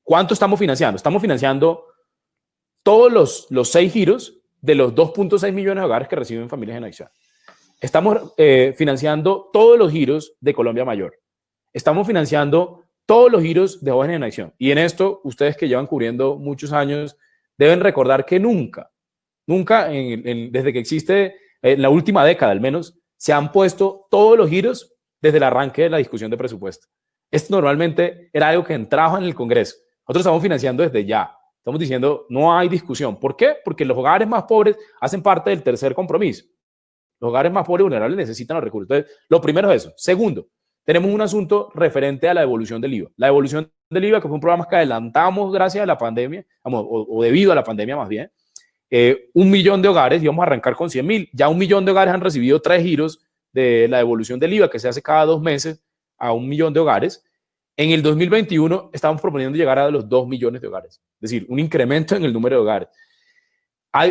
¿Cuánto estamos financiando? Estamos financiando todos los 6 giros de los 2.6 millones de hogares que reciben familias en acción. Estamos financiando todos los giros de Colombia Mayor. Estamos financiando todos los giros de Jóvenes en Acción. Y en esto, ustedes que llevan cubriendo muchos años, deben recordar que nunca, desde que existe, en la última década al menos, se han puesto todos los giros desde el arranque de la discusión de presupuesto. Esto normalmente era algo que entraba en el Congreso. Nosotros estamos financiando desde ya. Estamos diciendo, no hay discusión. ¿Por qué? Porque los hogares más pobres hacen parte del tercer compromiso. Los hogares más pobres y vulnerables necesitan los recursos. Entonces, lo primero es eso. Segundo, tenemos un asunto referente a la devolución del IVA. La devolución del IVA, que fue un programa que adelantamos gracias a la pandemia, o debido a la pandemia más bien, 1 millón de hogares, íbamos a arrancar con 100.000. Ya 1 millón de hogares han recibido 3 giros de la devolución del IVA, que se hace cada 2 meses a 1 millón de hogares. En el 2021 estamos proponiendo llegar a los 2 millones de hogares, es decir, un incremento en el número de hogares.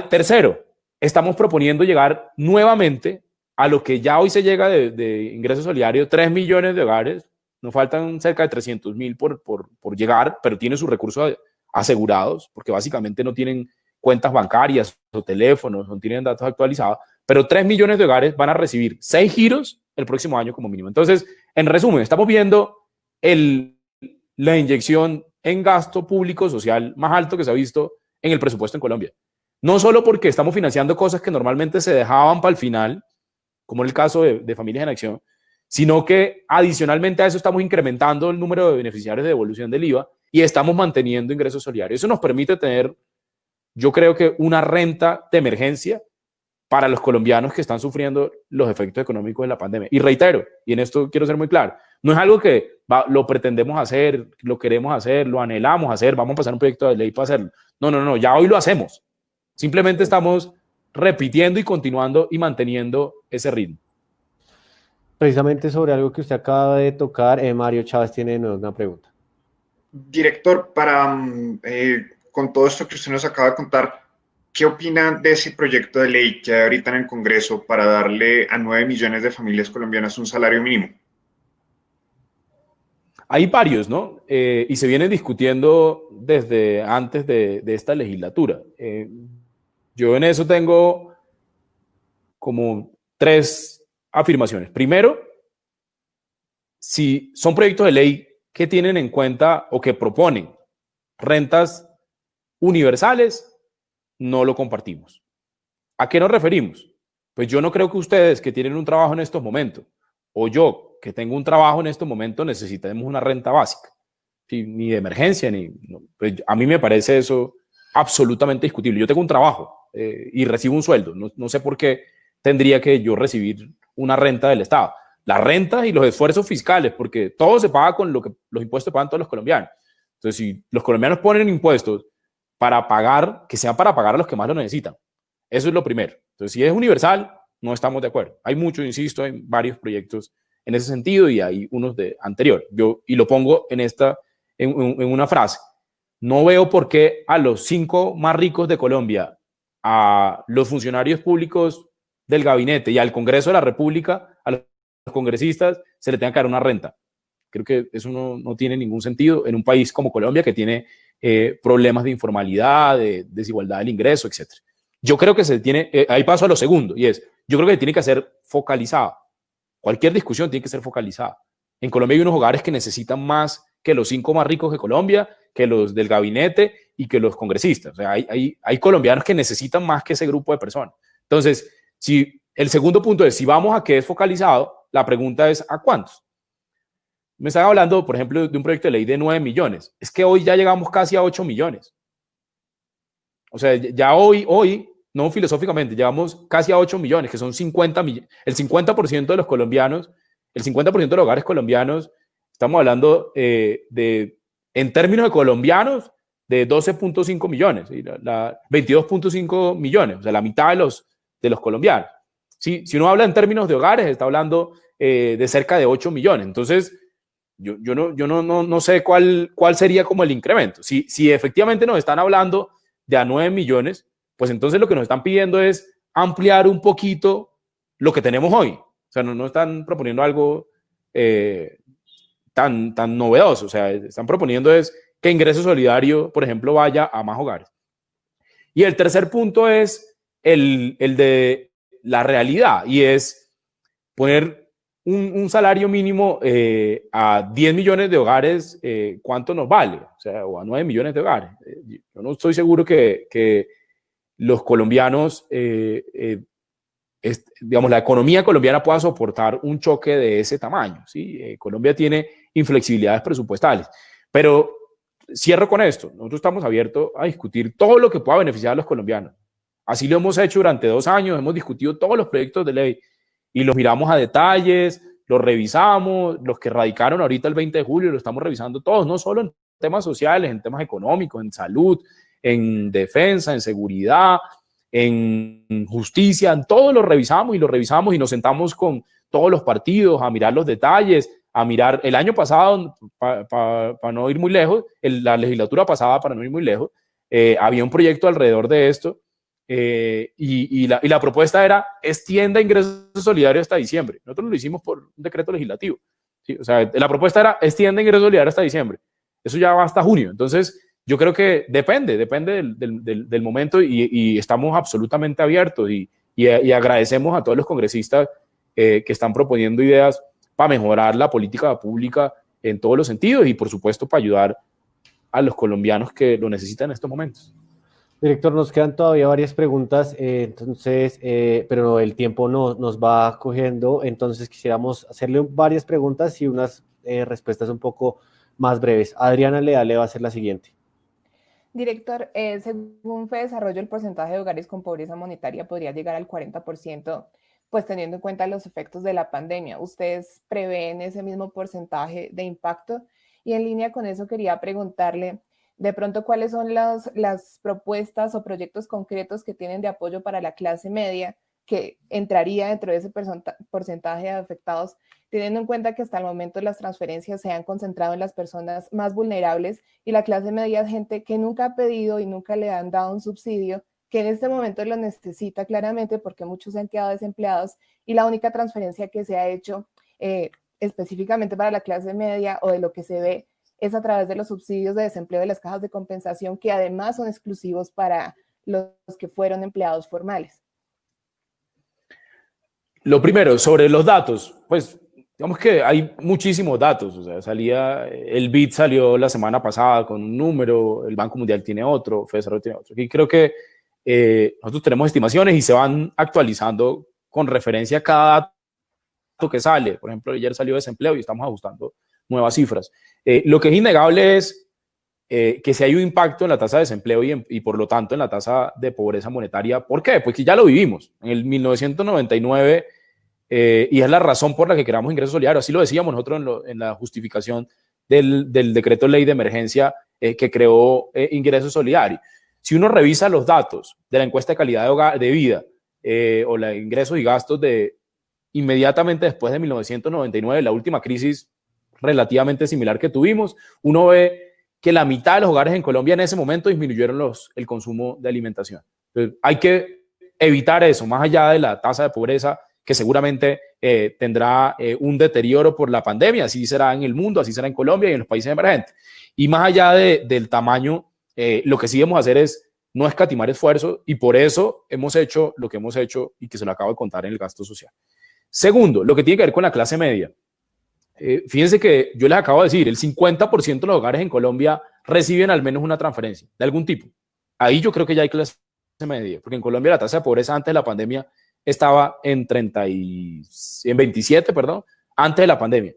Tercero, estamos proponiendo llegar nuevamente a lo que ya hoy se llega de ingreso solidario, 3 millones de hogares. Nos faltan cerca de 300.000 por llegar, pero tienen sus recursos asegurados, porque básicamente no tienen cuentas bancarias o teléfonos, no tienen datos actualizados, pero 3 millones de hogares van a recibir 6 giros el próximo año como mínimo. Entonces, en resumen, estamos viendo la inyección en gasto público social más alto que se ha visto en el presupuesto en Colombia. No solo porque estamos financiando cosas que normalmente se dejaban para el final, como en el caso de Familias en Acción, sino que adicionalmente a eso estamos incrementando el número de beneficiarios de devolución del IVA y estamos manteniendo ingresos solidarios. Eso nos permite tener, yo creo que una renta de emergencia para los colombianos que están sufriendo los efectos económicos de la pandemia. Y reitero, y en esto quiero ser muy claro, no es algo que lo pretendemos hacer, lo queremos hacer, lo anhelamos hacer, vamos a pasar un proyecto de ley para hacerlo. No, ya hoy lo hacemos. Simplemente estamos repitiendo y continuando y manteniendo ese ritmo. Precisamente sobre algo que usted acaba de tocar, Mario Chávez tiene una pregunta. Director, con todo esto que usted nos acaba de contar, ¿qué opina de ese proyecto de ley que hay ahorita en el Congreso para darle a 9 millones de familias colombianas un salario mínimo? Hay varios, ¿no? Y se vienen discutiendo desde antes de esta legislatura. Yo en eso tengo como 3 afirmaciones. Primero, si son proyectos de ley que tienen en cuenta o que proponen rentas universales, no lo compartimos. ¿A qué nos referimos? Pues yo no creo que ustedes que tienen un trabajo en estos momentos, o yo que tengo un trabajo en estos momentos, necesitemos una renta básica, ¿sí? Ni de emergencia, pues a mí me parece eso absolutamente discutible. Yo tengo un trabajo y recibo un sueldo. No sé por qué tendría que yo recibir una renta del Estado. Las rentas y los esfuerzos fiscales, porque todo se paga con lo que los impuestos pagan todos los colombianos. Entonces, si los colombianos ponen impuestos para pagar, que sea para pagar a los que más lo necesitan. Eso es lo primero. Entonces, si es universal, no estamos de acuerdo. Hay muchos, insisto, hay varios proyectos en ese sentido y hay unos de anterior. Y lo pongo en una frase. No veo por qué a los 5 más ricos de Colombia, a los funcionarios públicos del gabinete y al Congreso de la República, a los congresistas, se le tenga que dar una renta. Creo que eso no tiene ningún sentido en un país como Colombia que tiene problemas de informalidad, de desigualdad del ingreso, etc. Yo creo que ahí paso a lo segundo, y yo creo que tiene que ser focalizado. Cualquier discusión tiene que ser focalizada. En Colombia hay unos hogares que necesitan más que los 5 más ricos de Colombia, que los del gabinete y que los congresistas. O sea, hay colombianos que necesitan más que ese grupo de personas. Entonces, el segundo punto es, si vamos a que es focalizado, la pregunta es, ¿a cuántos? Me están hablando, por ejemplo, de un proyecto de ley de 9 millones. Es que hoy ya llegamos casi a 8 millones. O sea, ya hoy, no filosóficamente, llegamos casi a 8 millones, que son 50 millones. El 50% de los colombianos, el 50% de los hogares colombianos, estamos hablando en términos de colombianos, de 12.5 millones, 22.5 millones, o sea, la mitad de los colombianos. Si uno habla en términos de hogares, está hablando de cerca de 8 millones. Entonces, yo no sé cuál sería como el incremento. Si efectivamente nos están hablando de a 9 millones, pues entonces lo que nos están pidiendo es ampliar un poquito lo que tenemos hoy. O sea, no están proponiendo algo tan novedoso. O sea, están proponiendo es que Ingreso Solidario, por ejemplo, vaya a más hogares. Y el tercer punto es el de la realidad, y es poner un salario mínimo a 10 millones de hogares. ¿Cuánto nos vale? O sea, o a 9 millones de hogares. Yo no estoy seguro que los colombianos, digamos, la economía colombiana pueda soportar un choque de ese tamaño, ¿sí? Colombia tiene inflexibilidades presupuestales, pero cierro con esto. Nosotros estamos abiertos a discutir todo lo que pueda beneficiar a los colombianos. Así lo hemos hecho durante 2 años, hemos discutido todos los proyectos de ley y los miramos a detalles, los revisamos, los que radicaron ahorita el 20 de julio, los estamos revisando todos, no solo en temas sociales, en temas económicos, en salud, en defensa, en seguridad, en justicia, en todo lo revisamos y nos sentamos con todos los partidos a mirar los detalles, a mirar el año pasado, para no ir muy lejos, la legislatura pasada, para no ir muy lejos, había un proyecto alrededor de esto, y la propuesta era extienda ingresos solidarios hasta diciembre. Nosotros lo hicimos por un decreto legislativo, ¿sí? O sea, la propuesta era extienda ingresos solidarios hasta diciembre. Eso ya va hasta junio. Entonces, yo creo que depende del momento, y estamos absolutamente abiertos y agradecemos a todos los congresistas que están proponiendo ideas para mejorar la política pública en todos los sentidos y, por supuesto, para ayudar a los colombianos que lo necesitan en estos momentos. Director, nos quedan todavía varias preguntas, entonces, pero el tiempo nos va cogiendo, entonces quisiéramos hacerle varias preguntas y unas respuestas un poco más breves. Adriana Leal le va a hacer la siguiente. Director, según FEDesarrollo, el porcentaje de hogares con pobreza monetaria podría llegar al 40%, pues teniendo en cuenta los efectos de la pandemia. ¿Ustedes prevén ese mismo porcentaje de impacto? Y en línea con eso quería preguntarle, de pronto, ¿cuáles son las propuestas o proyectos concretos que tienen de apoyo para la clase media que entraría dentro de ese porcentaje de afectados, teniendo en cuenta que hasta el momento las transferencias se han concentrado en las personas más vulnerables y la clase media es gente que nunca ha pedido y nunca le han dado un subsidio, que en este momento lo necesita claramente porque muchos se han quedado desempleados y la única transferencia que se ha hecho específicamente para la clase media o de lo que se ve es a través de los subsidios de desempleo de las cajas de compensación, que además son exclusivos para los que fueron empleados formales? Lo primero, sobre los datos, pues digamos que hay muchísimos datos. O sea, el BID salió la semana pasada con un número, el Banco Mundial tiene otro, FEDesarrollo tiene otro. Y creo que nosotros tenemos estimaciones y se van actualizando con referencia a cada dato que sale. Por ejemplo, ayer salió desempleo y estamos ajustando nuevas cifras. Lo que es innegable es que si hay un impacto en la tasa de desempleo y por lo tanto en la tasa de pobreza monetaria. ¿Por qué? Pues que ya lo vivimos en el 1999 y es la razón por la que creamos ingresos solidarios. Así lo decíamos nosotros en la justificación del decreto ley de emergencia que creó ingresos solidarios. Si uno revisa los datos de la encuesta de calidad de vida o los ingresos y gastos de inmediatamente después de 1999, la última crisis relativamente similar que tuvimos, uno ve que la mitad de los hogares en Colombia en ese momento disminuyeron el consumo de alimentación. Entonces, hay que evitar eso, más allá de la tasa de pobreza, que seguramente tendrá un deterioro por la pandemia. Así será en el mundo, así será en Colombia y en los países emergentes. Y más allá del tamaño, lo que sí debemos hacer es no escatimar esfuerzo, y por eso hemos hecho lo que hemos hecho y que se lo acabo de contar en el gasto social. Segundo, lo que tiene que ver con la clase media. Fíjense que yo les acabo de decir, el 50% de los hogares en Colombia reciben al menos una transferencia de algún tipo. Ahí yo creo que ya hay clase media, porque en Colombia la tasa de pobreza antes de la pandemia estaba en 27, antes de la pandemia.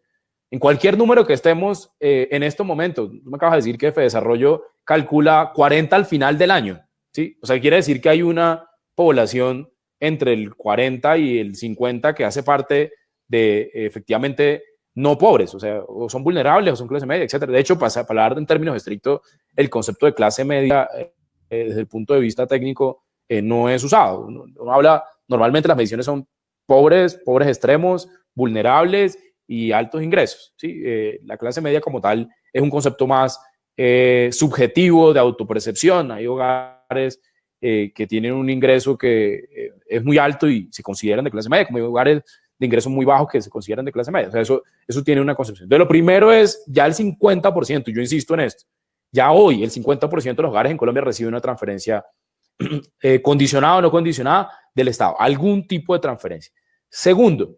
En cualquier número que estemos en estos momentos, tú me acabas de decir que FEDesarrollo calcula 40 al final del año, ¿sí? O sea, quiere decir que hay una población entre el 40 y el 50 que hace parte de, efectivamente, no pobres, o sea, o son vulnerables o son clase media, etcétera. De hecho, para hablar en términos estrictos, el concepto de clase media desde el punto de vista técnico no es usado. Uno habla, normalmente las mediciones son pobres, pobres extremos, vulnerables y altos ingresos, ¿sí? La clase media como tal es un concepto más subjetivo, de autopercepción. Hay hogares que tienen un ingreso que es muy alto y se consideran de clase media, como hay hogares de ingresos muy bajos que se consideran de clase media. O sea, eso tiene una concepción. Entonces, lo primero es ya el 50%, yo insisto en esto, Ya hoy el 50% de los hogares en Colombia reciben una transferencia condicionada o no condicionada del Estado, algún tipo de transferencia. Segundo,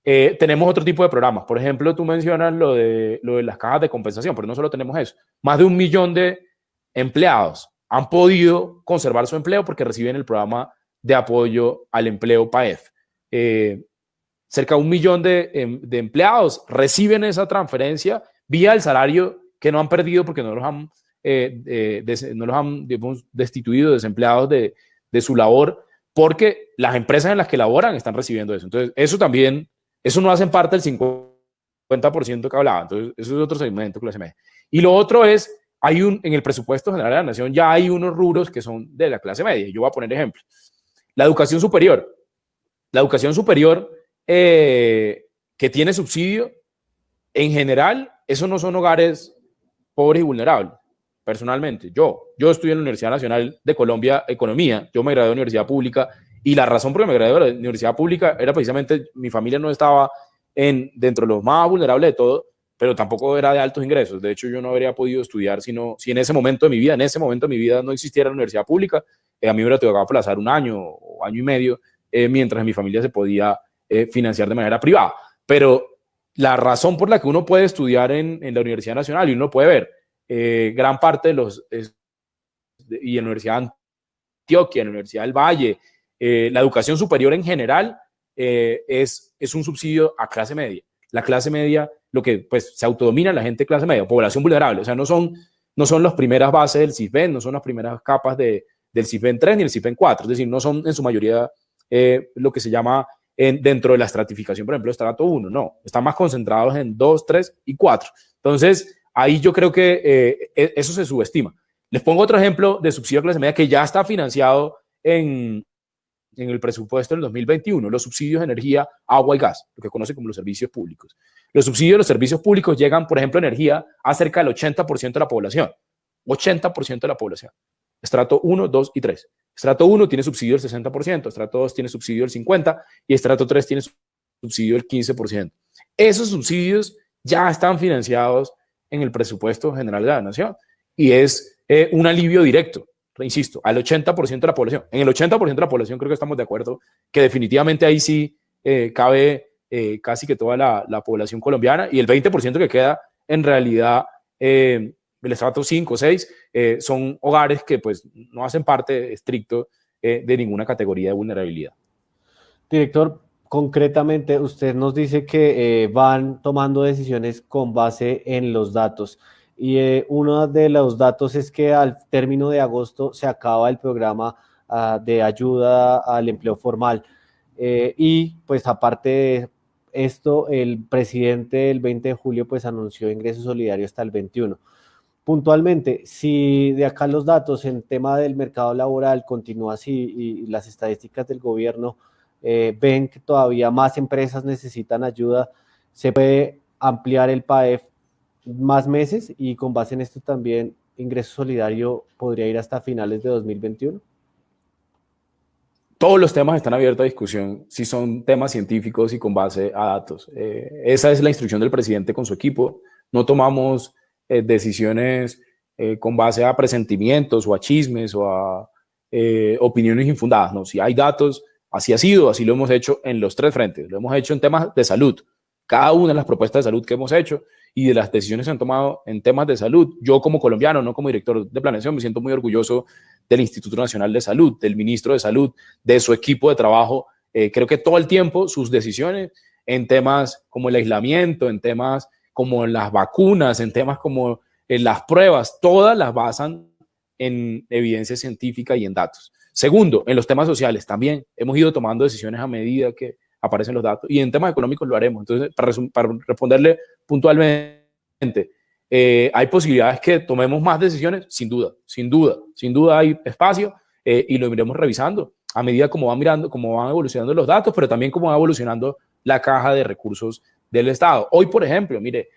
tenemos otro tipo de programas. Por ejemplo, tú mencionas lo de las cajas de compensación, pero no solo tenemos eso. Más de 1 millón de empleados han podido conservar su empleo porque reciben el programa de apoyo al empleo PAEF. Cerca de 1 millón de empleados reciben esa transferencia vía el salario que no han perdido porque no los han, digamos, destituido, desempleados de su labor, porque las empresas en las que laboran están recibiendo eso. Entonces, eso no hacen parte del 50% que hablaba. Entonces, eso es otro segmento clase media. Y lo otro es, en el presupuesto general de la nación ya hay unos rubros que son de la clase media. Yo voy a poner ejemplos. La educación superior. La educación superior que tiene subsidio, en general, esos no son hogares pobres y vulnerables. Personalmente, yo estudié en la Universidad Nacional de Colombia Economía, yo me gradué de universidad pública y la razón por la que me gradué de la universidad pública era precisamente mi familia no estaba dentro de los más vulnerables de todo, pero tampoco era de altos ingresos. De hecho, yo no habría podido estudiar si en ese momento de mi vida, no existiera la universidad pública. A mí me hubiera tocado aplazar 1 año o año y medio mientras mi familia se podía financiar de manera privada. Pero la razón por la que uno puede estudiar en la Universidad Nacional y uno puede ver gran parte de y en la Universidad de Antioquia, en la Universidad del Valle, la educación superior en general es un subsidio a clase media. La clase media, lo que pues se autodomina la gente de clase media, población vulnerable, o sea, no son las primeras bases del CISBEN, no son las primeras capas del CISBEN 3 ni el CISBEN 4, es decir, no son en su mayoría lo que se llama dentro de la estratificación, por ejemplo, estrato 1, no, están más concentrados en 2, 3 y 4. Entonces, ahí yo creo que eso se subestima. Les pongo otro ejemplo de subsidio a clase media que ya está financiado en el presupuesto del 2021, los subsidios de energía, agua y gas, lo que conoce como los servicios públicos. Los subsidios de los servicios públicos llegan, por ejemplo, energía a cerca del 80% de la población. 80% de la población. Estrato 1, 2 y 3. Estrato 1 tiene subsidio del 60%, estrato 2 tiene subsidio del 50% y estrato 3 tiene subsidio del 15%. Esos subsidios ya están financiados en el presupuesto general de la nación y es un alivio directo, insisto, al 80% de la población. En el 80% de la población creo que estamos de acuerdo que definitivamente ahí sí cabe casi que toda la población colombiana y el 20% que queda en realidad el estrato 5 o 6 son hogares que pues no hacen parte estricto de ninguna categoría de vulnerabilidad. Director, concretamente usted nos dice que van tomando decisiones con base en los datos y uno de los datos es que al término de agosto se acaba el programa de ayuda al empleo formal y pues aparte de esto el presidente el 20 de julio pues anunció ingreso solidario hasta el 21. Puntualmente, si de acá los datos en tema del mercado laboral continúa así y las estadísticas del gobierno ven que todavía más empresas necesitan ayuda, se puede ampliar el PAEF más meses y con base en esto también ingreso solidario podría ir hasta finales de 2021. Todos los temas están abiertos a discusión si son temas científicos y con base a datos. Esa es la instrucción del presidente con su equipo. No tomamos decisiones con base a presentimientos o a chismes o a opiniones infundadas. No, si hay datos, así ha sido, así lo hemos hecho en los 3 frentes. Lo hemos hecho en temas de salud. Cada una de las propuestas de salud que hemos hecho y de las decisiones que se han tomado en temas de salud, yo como colombiano, no como director de planeación, me siento muy orgulloso del Instituto Nacional de Salud, del ministro de Salud, de su equipo de trabajo. Creo que todo el tiempo sus decisiones en temas como el aislamiento, en temas como las vacunas, en temas como las pruebas, todas las basan en evidencia científica y en datos. Segundo, en los temas sociales también hemos ido tomando decisiones a medida que aparecen los datos y en temas económicos lo haremos. Entonces, para responderle puntualmente, hay posibilidades que tomemos más decisiones, sin duda hay espacio y lo iremos revisando a medida como van evolucionando los datos, pero también cómo va evolucionando la caja de recursos del Estado. Hoy, por ejemplo, mire,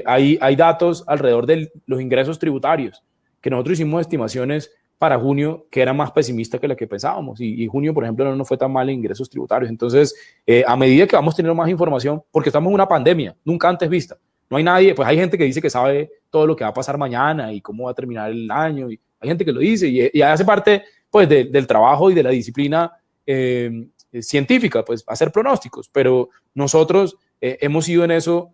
hay datos alrededor de los ingresos tributarios, que nosotros hicimos estimaciones para junio que eran más pesimistas que las que pensábamos, y junio, por ejemplo, no nos fue tan mal en ingresos tributarios. Entonces, a medida que vamos teniendo más información, porque estamos en una pandemia nunca antes vista, No hay nadie, pues hay gente que dice que sabe todo lo que va a pasar mañana y cómo va a terminar el año, y hay gente que lo dice y hace parte pues del trabajo y de la disciplina científica, pues hacer pronósticos, pero nosotros hemos sido en eso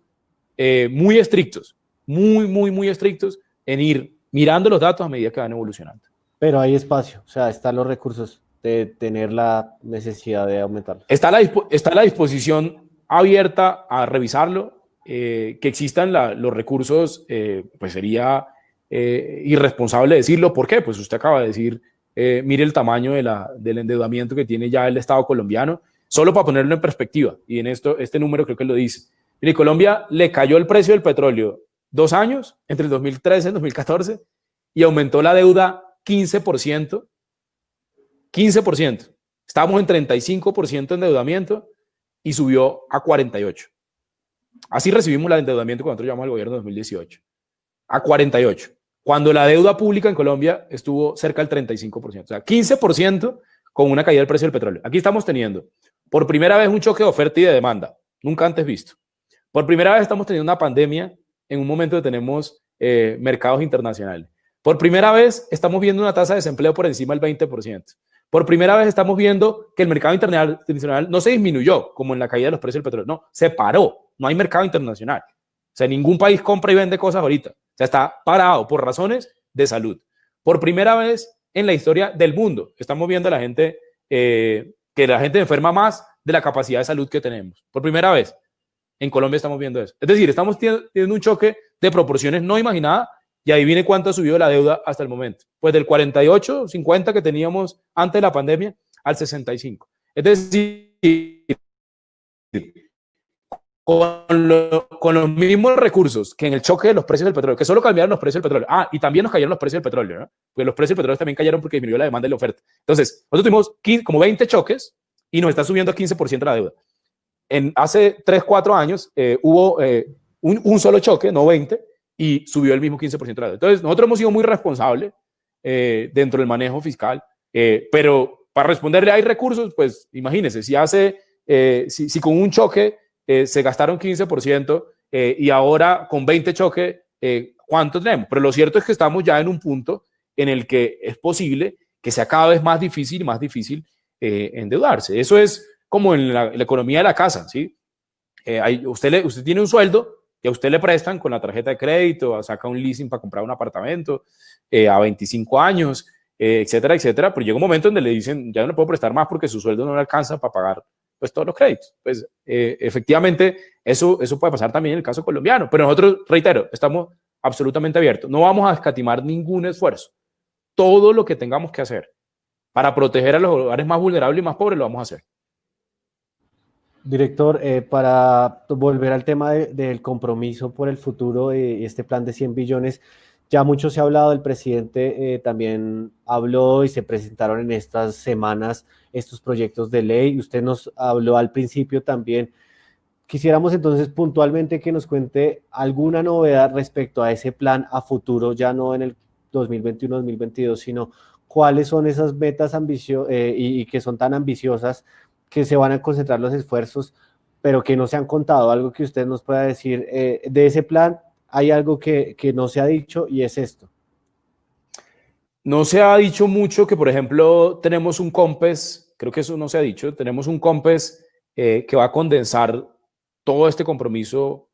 muy estrictos, muy estrictos en ir mirando los datos a medida que van evolucionando. Pero hay espacio, o sea, están los recursos de tener la necesidad de aumentarlo. Está la disposición abierta a revisarlo, que existan los recursos, pues sería irresponsable decirlo. ¿Por qué? Pues usted acaba de decir, mire el tamaño del endeudamiento que tiene ya el Estado colombiano, solo para ponerlo en perspectiva, y en este número creo que lo dice. Mire, Colombia le cayó el precio del petróleo 2 años, entre el 2013 y el 2014, y aumentó la deuda 15%. 15%. Estábamos en 35% de endeudamiento y subió a 48%. Así recibimos el endeudamiento cuando nosotros llamamos al gobierno en 2018. A 48%. Cuando la deuda pública en Colombia estuvo cerca del 35%. O sea, 15% con una caída del precio del petróleo. Aquí estamos teniendo por primera vez un choque de oferta y de demanda. Nunca antes visto. Por primera vez estamos teniendo una pandemia en un momento que tenemos mercados internacionales. Por primera vez estamos viendo una tasa de desempleo por encima del 20%. Por primera vez estamos viendo que el mercado internacional no se disminuyó como en la caída de los precios del petróleo, no, se paró, no hay mercado internacional. O sea, ningún país compra y vende cosas ahorita. O sea, está parado por razones de salud. Por primera vez en la historia del mundo estamos viendo a la gente, que la gente enferma más de la capacidad de salud que tenemos. Por primera vez en Colombia estamos viendo eso. Es decir, estamos teniendo un choque de proporciones no imaginadas. Y ahí viene cuánto ha subido la deuda hasta el momento. Pues del 48, 50 que teníamos antes de la pandemia al 65. Es decir, con los mismos recursos que en el choque de los precios del petróleo, que solo cambiaron los precios del petróleo. Y también nos cayeron los precios del petróleo, ¿no? Porque los precios del petróleo también cayeron porque disminuyó la demanda y la oferta. Entonces, nosotros tuvimos como 20 choques y nos está subiendo a 15% la deuda. Hace 3, 4 años hubo un solo choque, no 20, y subió el mismo 15% de la deuda. Entonces, nosotros hemos sido muy responsables dentro del manejo fiscal, pero para responderle hay recursos, pues imagínense, si con un choque se gastaron 15% y ahora con 20 choques, ¿cuánto tenemos? Pero lo cierto es que estamos ya en un punto en el que es posible que sea cada vez más difícil endeudarse. Eso es como en la economía de la casa, ¿sí? Usted tiene un sueldo y a usted le prestan con la tarjeta de crédito, saca un leasing para comprar un apartamento a 25 años, etcétera, etcétera, pero llega un momento donde le dicen, ya no le puedo prestar más porque su sueldo no le alcanza para pagar pues, todos los créditos. Pues efectivamente, eso puede pasar también en el caso colombiano, pero nosotros, reitero, estamos absolutamente abiertos. No vamos a escatimar ningún esfuerzo. Todo lo que tengamos que hacer para proteger a los hogares más vulnerables y más pobres lo vamos a hacer. Director, para volver al tema del compromiso por el futuro y este plan de 100 billones, ya mucho se ha hablado, el presidente también habló y se presentaron en estas semanas estos proyectos de ley. Usted nos habló al principio también. Quisiéramos entonces puntualmente que nos cuente alguna novedad respecto a ese plan a futuro, ya no en el 2021-2022, sino cuáles son esas metas y que son tan ambiciosas que se van a concentrar los esfuerzos, pero que no se han contado. Algo que usted nos pueda decir de ese plan. Hay algo que no se ha dicho y es esto. No se ha dicho mucho que, por ejemplo, tenemos un COMPES, creo que eso no se ha dicho, tenemos un COMPES que va a condensar todo este compromiso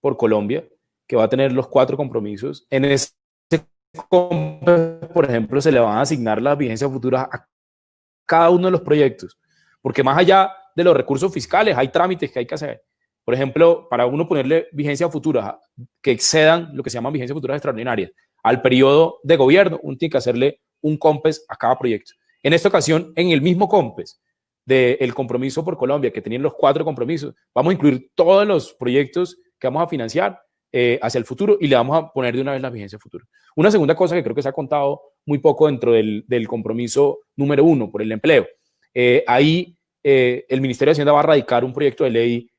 por Colombia, que va a tener los 4 compromisos. En ese COMPES, por ejemplo, se le van a asignar las vigencias futuras a cada uno de los proyectos, porque más allá de los recursos fiscales hay trámites que hay que hacer. Por ejemplo, para uno ponerle vigencia futura que excedan lo que se llaman vigencias futuras extraordinarias al periodo de gobierno, uno tiene que hacerle un COMPES a cada proyecto. En esta ocasión, en el mismo COMPES del compromiso por Colombia, que tenían los 4 compromisos, vamos a incluir todos los proyectos que vamos a financiar hacia el futuro y le vamos a poner de una vez las vigencias futuras. Una segunda cosa que creo que se ha contado muy poco dentro del compromiso número 1 por el empleo. Ahí el Ministerio de Hacienda va a radicar un proyecto de ley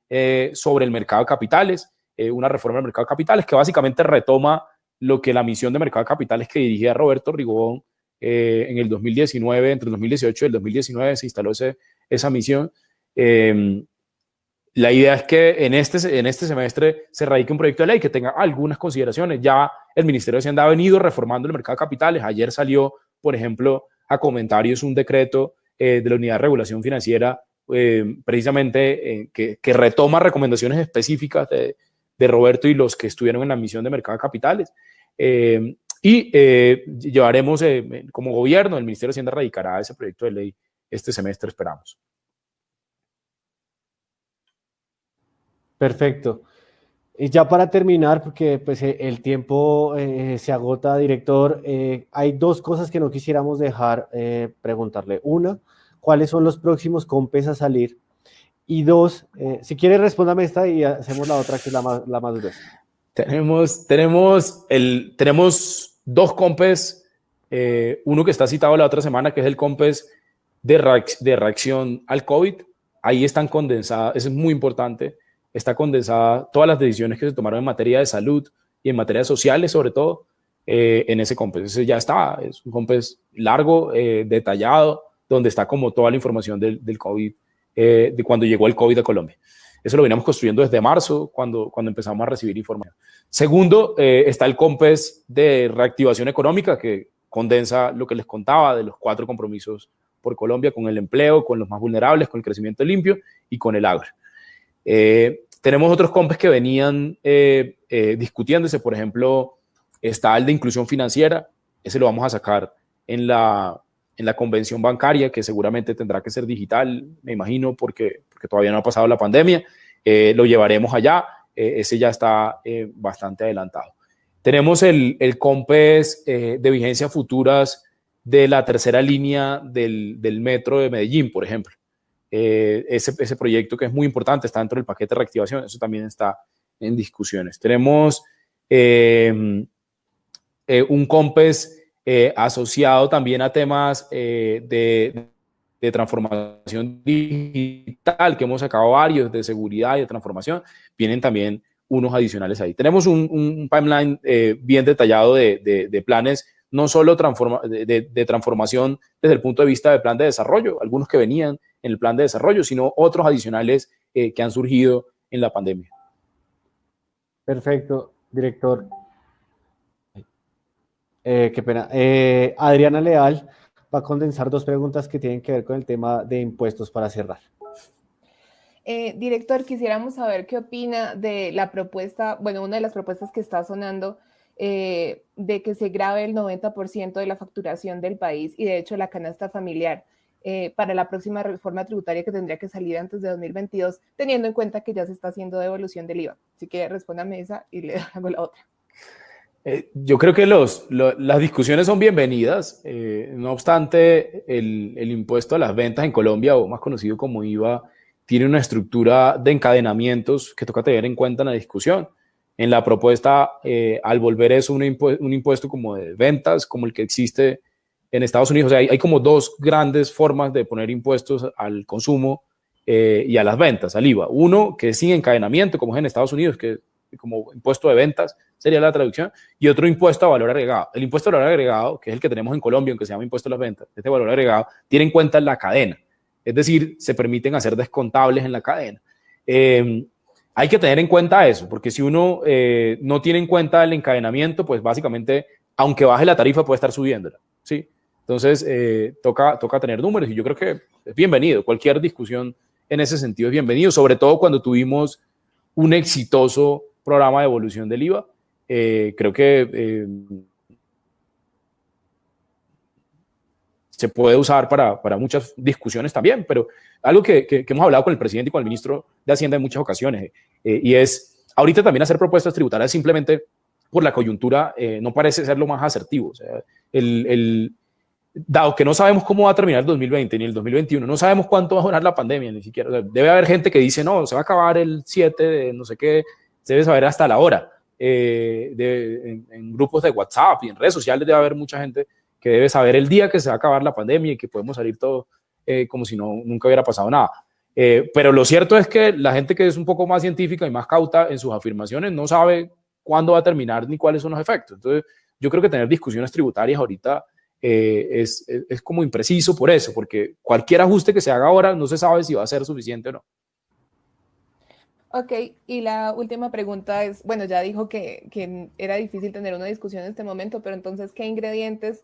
sobre el mercado de capitales, una reforma del mercado de capitales que básicamente retoma lo que la misión de mercado de capitales que dirigía Roberto Rigobón en el 2019, entre el 2018 y el 2019 se instaló esa misión. La idea es que en este semestre se radique un proyecto de ley que tenga algunas consideraciones. Ya el Ministerio de Hacienda ha venido reformando el mercado de capitales. Ayer salió, por ejemplo, a comentarios un decreto de la Unidad de Regulación Financiera precisamente que retoma recomendaciones específicas de Roberto y los que estuvieron en la misión de mercado de capitales. Llevaremos como gobierno, el Ministerio de Hacienda radicará ese proyecto de ley este semestre, esperamos. Perfecto. Y ya para terminar, porque pues, el tiempo se agota, director, hay dos cosas que no quisiéramos dejar preguntarle. Una, ¿cuáles son los próximos COMPES a salir? Y dos, si quiere respóndame esta y hacemos la otra, que es la más gruesa. Tenemos dos COMPES, uno que está citado la otra semana, que es el COMPES de reacción al COVID. Ahí están condensadas, eso es muy importante, está condensada todas las decisiones que se tomaron en materia de salud y en materia sociales, sobre todo, en ese COMPES. Ese ya está, es un COMPES largo, detallado, donde está como toda la información del COVID, de cuando llegó el COVID a Colombia. Eso lo veníamos construyendo desde marzo, cuando empezamos a recibir información. Segundo, está el COMPES de reactivación económica, que condensa lo que les contaba de los 4 compromisos por Colombia, con el empleo, con los más vulnerables, con el crecimiento limpio y con el agro. Tenemos otros COMPES que venían discutiéndose. Por ejemplo, está el de inclusión financiera. Ese lo vamos a sacar en la convención bancaria, que seguramente tendrá que ser digital, me imagino, porque todavía no ha pasado la pandemia. Lo llevaremos allá. Ese ya está bastante adelantado. Tenemos el COMPES de vigencia futuras de la tercera línea del metro de Medellín, por ejemplo. Ese proyecto, que es muy importante, está dentro del paquete de reactivación. Eso también está en discusiones. Tenemos un COMPES asociado también a temas de transformación digital, que hemos sacado varios, de seguridad y de transformación. Vienen también unos adicionales ahí. Tenemos un pipeline bien detallado de planes, no solo de transformación desde el punto de vista del plan de desarrollo, algunos que venían en el plan de desarrollo, sino otros adicionales que han surgido en la pandemia. Perfecto, director. Qué pena. Adriana Leal va a condensar 2 preguntas que tienen que ver con el tema de impuestos para cerrar. Director, quisiéramos saber qué opina de la propuesta, bueno, una de las propuestas que está sonando, de que se grave el 90% de la facturación del país y de hecho la canasta familiar para la próxima reforma tributaria que tendría que salir antes de 2022, teniendo en cuenta que ya se está haciendo devolución del IVA. Así que respóndame esa y le hago la otra. Yo creo que las discusiones son bienvenidas. No obstante, el impuesto a las ventas en Colombia, o más conocido como IVA, tiene una estructura de encadenamientos que toca tener en cuenta en la discusión. En la propuesta, al volver eso un impuesto como de ventas, como el que existe en Estados Unidos, o sea, hay como 2 grandes formas de poner impuestos al consumo y a las ventas, al IVA. Uno, que es sin encadenamiento, como es en Estados Unidos, que como impuesto de ventas sería la traducción, y otro impuesto a valor agregado. El impuesto a valor agregado, que es el que tenemos en Colombia, aunque se llama impuesto a las ventas, este valor agregado tiene en cuenta la cadena, es decir, se permiten hacer descontables en la cadena. Hay que tener en cuenta eso, porque si uno no tiene en cuenta el encadenamiento, pues básicamente, aunque baje la tarifa, puede estar subiéndola, ¿sí? Entonces, toca tener números, y yo creo que es bienvenido. Cualquier discusión en ese sentido es bienvenido, sobre todo cuando tuvimos un exitoso programa de evolución del IVA. Creo que se puede usar para muchas discusiones también, pero algo que hemos hablado con el presidente y con el ministro de Hacienda en muchas ocasiones, y es ahorita también hacer propuestas tributarias simplemente por la coyuntura no parece ser lo más asertivo. O sea, dado que no sabemos cómo va a terminar el 2020 ni el 2021, no sabemos cuánto va a durar la pandemia, ni siquiera. O sea, debe haber gente que dice, no, se va a acabar el 7 de no sé qué, se debe saber hasta la hora. En grupos de WhatsApp y en redes sociales debe haber mucha gente que debe saber el día que se va a acabar la pandemia y que podemos salir todos como si nunca hubiera pasado nada. Pero lo cierto es que la gente que es un poco más científica y más cauta en sus afirmaciones no sabe cuándo va a terminar ni cuáles son los efectos. Entonces, yo creo que tener discusiones tributarias ahorita es como impreciso por eso, porque cualquier ajuste que se haga ahora no se sabe si va a ser suficiente o no. Ok, y la última pregunta es, bueno, ya dijo que era difícil tener una discusión en este momento, pero entonces, ¿qué ingredientes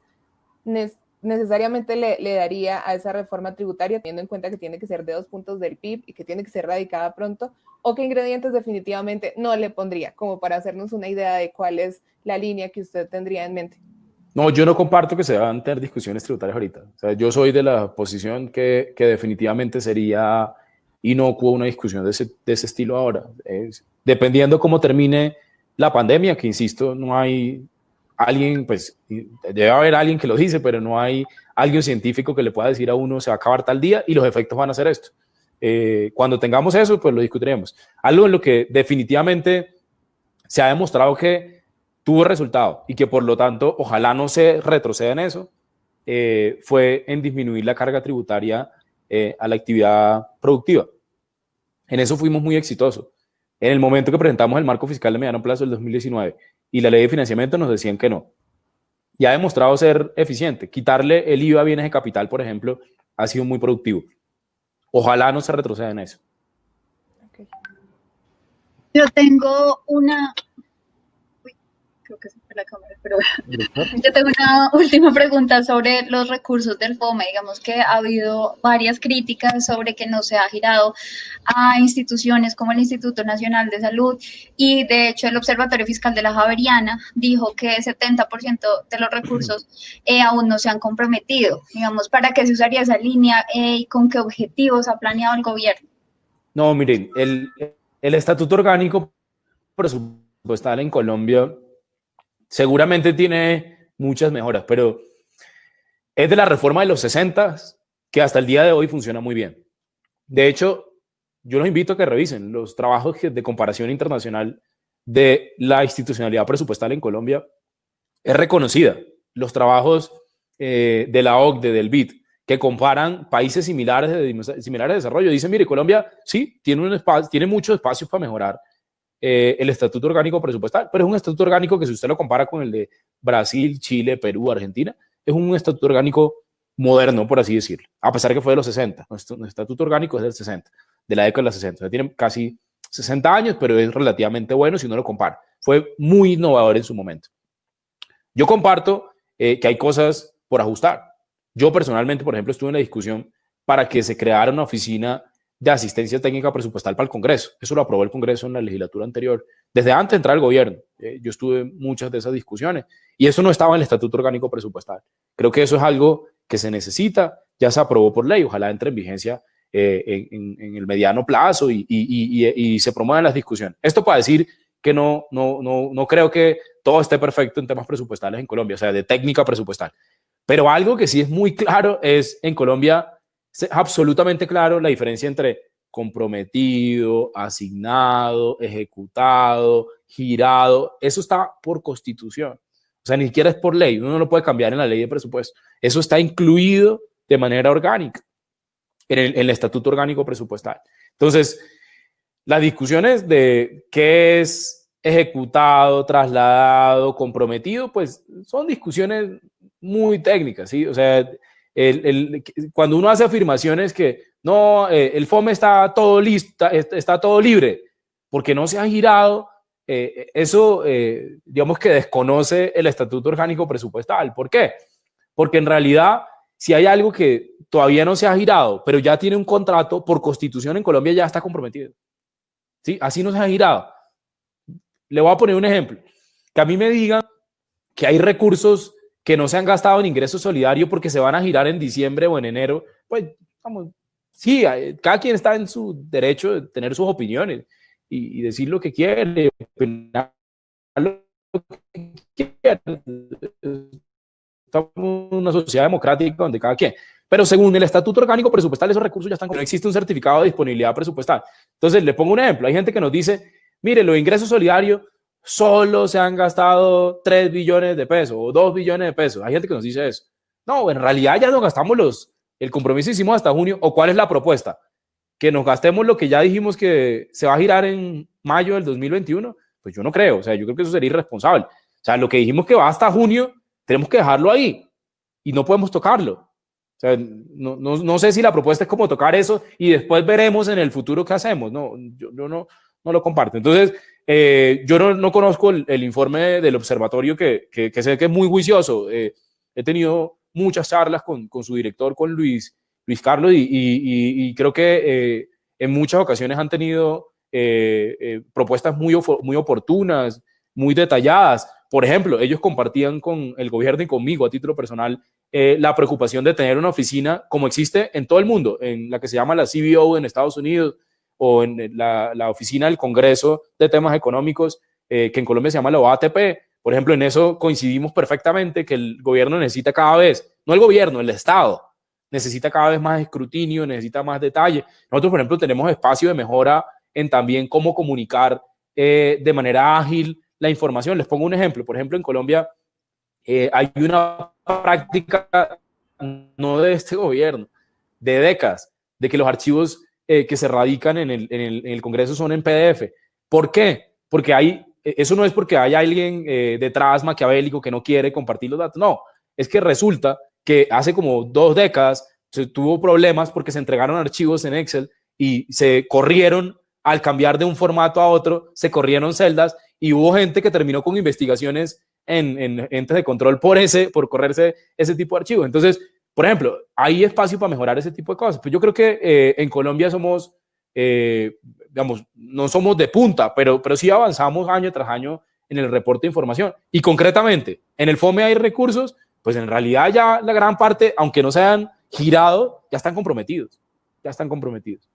necesariamente le daría a esa reforma tributaria, teniendo en cuenta que tiene que ser de 2 puntos del PIB y que tiene que ser radicada pronto? ¿O qué ingredientes definitivamente no le pondría, como para hacernos una idea de cuál es la línea que usted tendría en mente? No, yo no comparto que se van a tener discusiones tributarias ahorita. O sea, yo soy de la posición que definitivamente sería inocuo una discusión de ese estilo ahora. Dependiendo cómo termine la pandemia, que insisto, no hay alguien, pues debe haber alguien que lo dice, pero no hay alguien científico que le pueda decir a uno se va a acabar tal día y los efectos van a ser esto. Cuando tengamos eso, pues lo discutiremos. Algo en lo que definitivamente se ha demostrado que tuvo resultado y que por lo tanto ojalá no se retroceda en eso, fue en disminuir la carga tributaria a la actividad productiva. En eso fuimos muy exitosos. En el momento que presentamos el marco fiscal de mediano plazo del 2019 y la ley de financiamiento nos decían que no. Y ha demostrado ser eficiente. Quitarle el IVA a bienes de capital, por ejemplo, ha sido muy productivo. Ojalá no se retroceda en eso. Okay. Yo tengo una... creo que se fue la cámara, pero yo tengo una última pregunta sobre los recursos del FOME. Digamos que ha habido varias críticas sobre que no se ha girado a instituciones como el Instituto Nacional de Salud y de hecho el Observatorio Fiscal de la Javeriana dijo que 70% de los recursos aún no se han comprometido. Digamos, ¿para qué se usaría esa línea y con qué objetivos ha planeado el gobierno? No, miren, el Estatuto Orgánico Presupuestal en Colombia seguramente tiene muchas mejoras, pero es de la reforma de los 60 que hasta el día de hoy funciona muy bien. De hecho, yo los invito a que revisen los trabajos de comparación internacional de la institucionalidad presupuestal en Colombia. Es reconocida. Los trabajos de la OCDE, del BID, que comparan países similares de desarrollo, dicen, mire, Colombia sí tiene muchos espacios para mejorar el Estatuto Orgánico Presupuestal, pero es un Estatuto Orgánico que si usted lo compara con el de Brasil, Chile, Perú, Argentina, es un Estatuto Orgánico moderno, por así decirlo, a pesar que fue de los 60. Nuestro Estatuto Orgánico es del 60, de la década de los 60. O sea, tiene casi 60 años, pero es relativamente bueno si uno lo compara. Fue muy innovador en su momento. Yo comparto que hay cosas por ajustar. Yo personalmente, por ejemplo, estuve en la discusión para que se creara una oficina de asistencia técnica presupuestal para el Congreso. Eso lo aprobó el Congreso en la legislatura anterior, desde antes de entrar al gobierno. Yo estuve en muchas de esas discusiones y eso no estaba en el Estatuto Orgánico Presupuestal. Creo que eso es algo que se necesita, ya se aprobó por ley, ojalá entre en vigencia en el mediano plazo y se promuevan las discusiones. Esto para decir que no creo que todo esté perfecto en temas presupuestales en Colombia, o sea, de técnica presupuestal. Pero algo que sí es muy claro es en Colombia es absolutamente claro la diferencia entre comprometido, asignado, ejecutado, girado. Eso está por constitución. O sea, ni siquiera es por ley. Uno no lo puede cambiar en la ley de presupuesto. Eso está incluido de manera orgánica en el Estatuto Orgánico Presupuestal. Entonces, las discusiones de qué es ejecutado, trasladado, comprometido, pues son discusiones muy técnicas, ¿sí? O sea, cuando uno hace afirmaciones que no, el FOME está todo listo, está todo libre, porque no se ha girado, eso digamos que desconoce el Estatuto Orgánico Presupuestal. ¿Por qué? Porque en realidad, si hay algo que todavía no se ha girado, pero ya tiene un contrato, por constitución en Colombia ya está comprometido. ¿Sí? Así no se ha girado. Le voy a poner un ejemplo. Que a mí me digan que hay recursos que no se han gastado en ingreso solidario porque se van a girar en diciembre o en enero, pues vamos, sí, cada quien está en su derecho de tener sus opiniones y decir lo que quiere, opinar lo que quiere. Estamos en una sociedad democrática donde cada quien. Pero según el Estatuto Orgánico Presupuestal, esos recursos ya están. No existe un certificado de disponibilidad presupuestal. Entonces, le pongo un ejemplo. Hay gente que nos dice, mire, los ingresos solidarios solo se han gastado 3 billones de pesos o 2 billones de pesos. Hay gente que nos dice eso. No, en realidad ya nos gastamos el compromiso hicimos hasta junio. ¿O cuál es la propuesta? Que nos gastemos lo que ya dijimos que se va a girar en mayo del 2021. Pues yo no creo. O sea, yo creo que eso sería irresponsable. O sea, lo que dijimos que va hasta junio, tenemos que dejarlo ahí y no podemos tocarlo. O sea, no sé si la propuesta es como tocar eso y después veremos en el futuro qué hacemos. No, yo no lo comparto. Entonces, yo no conozco el informe del observatorio que sé que es muy juicioso. He tenido muchas charlas con su director, con Luis Carlos, y creo que en muchas ocasiones han tenido propuestas muy oportunas, muy detalladas. Por ejemplo, ellos compartían con el gobierno y conmigo a título personal la preocupación de tener una oficina como existe en todo el mundo, en la que se llama la CBO en Estados Unidos, o en la oficina del Congreso de Temas Económicos, que en Colombia se llama la OATP. Por ejemplo, en eso coincidimos perfectamente, que el gobierno necesita cada vez, no el gobierno, el Estado, necesita cada vez más escrutinio, necesita más detalle. Nosotros, por ejemplo, tenemos espacio de mejora en también cómo comunicar de manera ágil la información. Les pongo un ejemplo. Por ejemplo, en Colombia hay una práctica, no de este gobierno, de décadas, de que los archivos que se radican en el Congreso son en PDF. ¿Por qué? Porque eso no es porque hay alguien detrás maquiavélico que no quiere compartir los datos. No, es que resulta que hace como 2 décadas se tuvo problemas porque se entregaron archivos en Excel y se corrieron al cambiar de un formato a otro, se corrieron celdas y hubo gente que terminó con investigaciones en entes de control por correrse ese tipo de archivos. Entonces, por ejemplo, hay espacio para mejorar ese tipo de cosas. Pues yo creo que en Colombia somos, digamos, no somos de punta, pero sí avanzamos año tras año en el reporte de información. Y concretamente, en el FOME hay recursos, pues en realidad ya la gran parte, aunque no se hayan girado, ya están comprometidos. Ya están comprometidos.